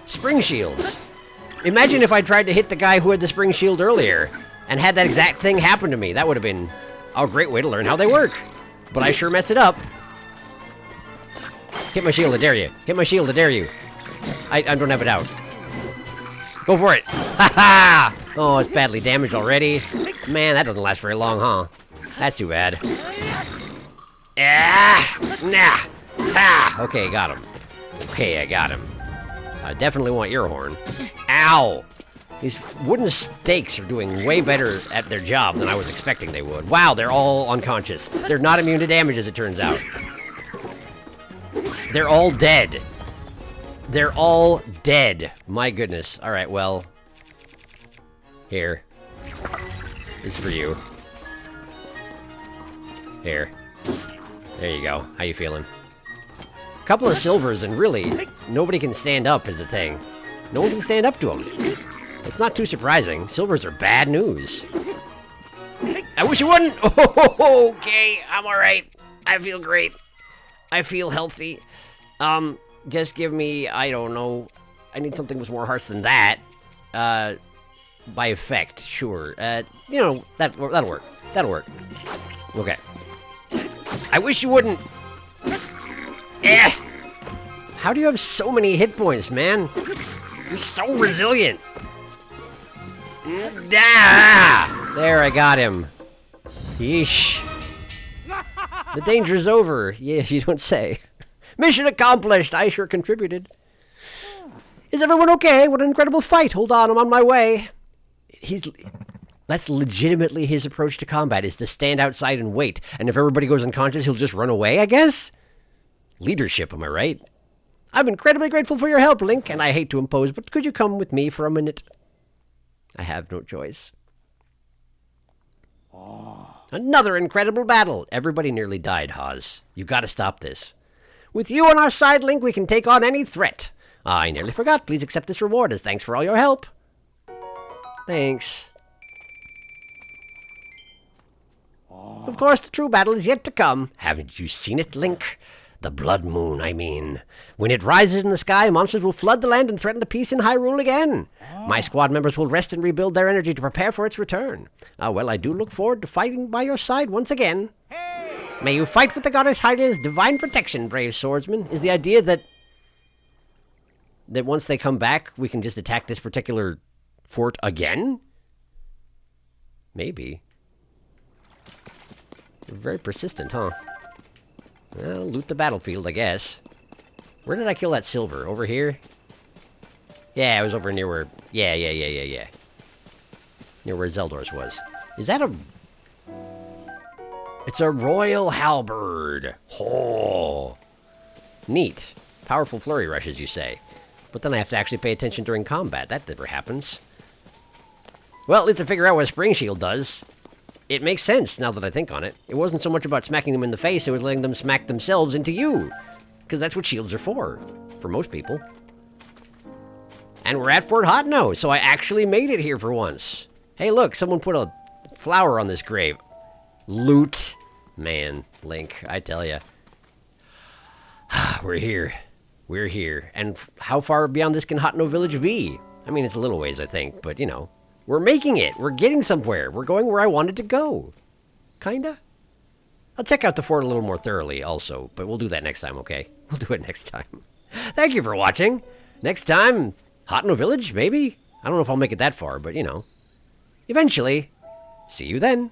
Spring shields. Imagine if I tried to hit the guy who had the spring shield earlier and had that exact thing happen to me. That would have been a great way to learn how they work. But I sure messed it up. Hit my shield, I dare you. Hit my shield, I dare you. I don't have it out. Go for it. Ha ha! Oh, it's badly damaged already. Man, that doesn't last very long, huh? That's too bad. Ah! Nah! Ha! Okay, got him. Okay, I got him. I definitely want your horn. Ow! These wooden stakes are doing way better at their job than I was expecting they would. Wow, they're all unconscious. They're not immune to damage, as it turns out. They're all dead. They're all dead. My goodness. All right, well. Here. This is for you. Here. There you go. How you feeling? Couple of silvers, and really, nobody can stand up is the thing. No one can stand up to them. It's not too surprising. Silvers are bad news. I wish you wouldn't! Oh, okay, I'm alright. I feel great. I feel healthy. Just give me, I don't know. I need something with more hearts than that. By effect, sure. You know, that'll work. That'll work. Okay. I wish you wouldn't. Eh! How do you have so many hit points, man? You're so resilient. Ah! There, I got him. Yeesh. The danger's over. Yeah, you don't say. Mission accomplished. I sure contributed. Is everyone okay? What an incredible fight. Hold on, I'm on my way. That's legitimately his approach to combat, is to stand outside and wait. And if everybody goes unconscious, he'll just run away, I guess? Leadership, am I right? I'm incredibly grateful for your help, Link, and I hate to impose, but could you come with me for a minute? I have no choice. Another incredible battle. Everybody nearly died, Hawes. You've got to stop this. With you on our side, Link, we can take on any threat. I nearly forgot. Please accept this reward as thanks for all your help. Thanks. Of course, the true battle is yet to come. Haven't you seen it, Link? The blood moon, I mean. When it rises in the sky, monsters will flood the land and threaten the peace in Hyrule again. My squad members will rest and rebuild their energy to prepare for its return. Well, I do look forward to fighting by your side once again. May you fight with the goddess Hylia's divine protection, brave swordsman. Is the idea that once they come back, we can just attack this particular fort again? Maybe. They're very persistent, huh? Well, loot the battlefield, I guess. Where did I kill that silver? Over here? Yeah, it was over near where... Yeah. Near where Zeldor's was. Is that a... It's a royal halberd. Oh. Neat. Powerful flurry rushes, you say. But then I have to actually pay attention during combat. That never happens. Well, at least to figure out what a spring shield does. It makes sense, now that I think on it. It wasn't so much about smacking them in the face, it was letting them smack themselves into you. Because that's what shields are for most people. And we're at Fort Hotno, so I actually made it here for once. Hey, look, someone put a flower on this grave. Loot. Man, Link, I tell ya. We're here. We're here. And how far beyond this can Hotno Village be? I mean, it's a little ways, I think, but, you know. We're making it. We're getting somewhere. We're going where I wanted to go. Kinda. I'll check out the fort a little more thoroughly also, but we'll do that next time, okay? We'll do it next time. Thank you for watching. Next time, Hotno Village, maybe? I don't know if I'll make it that far, but, you know. Eventually. See you then.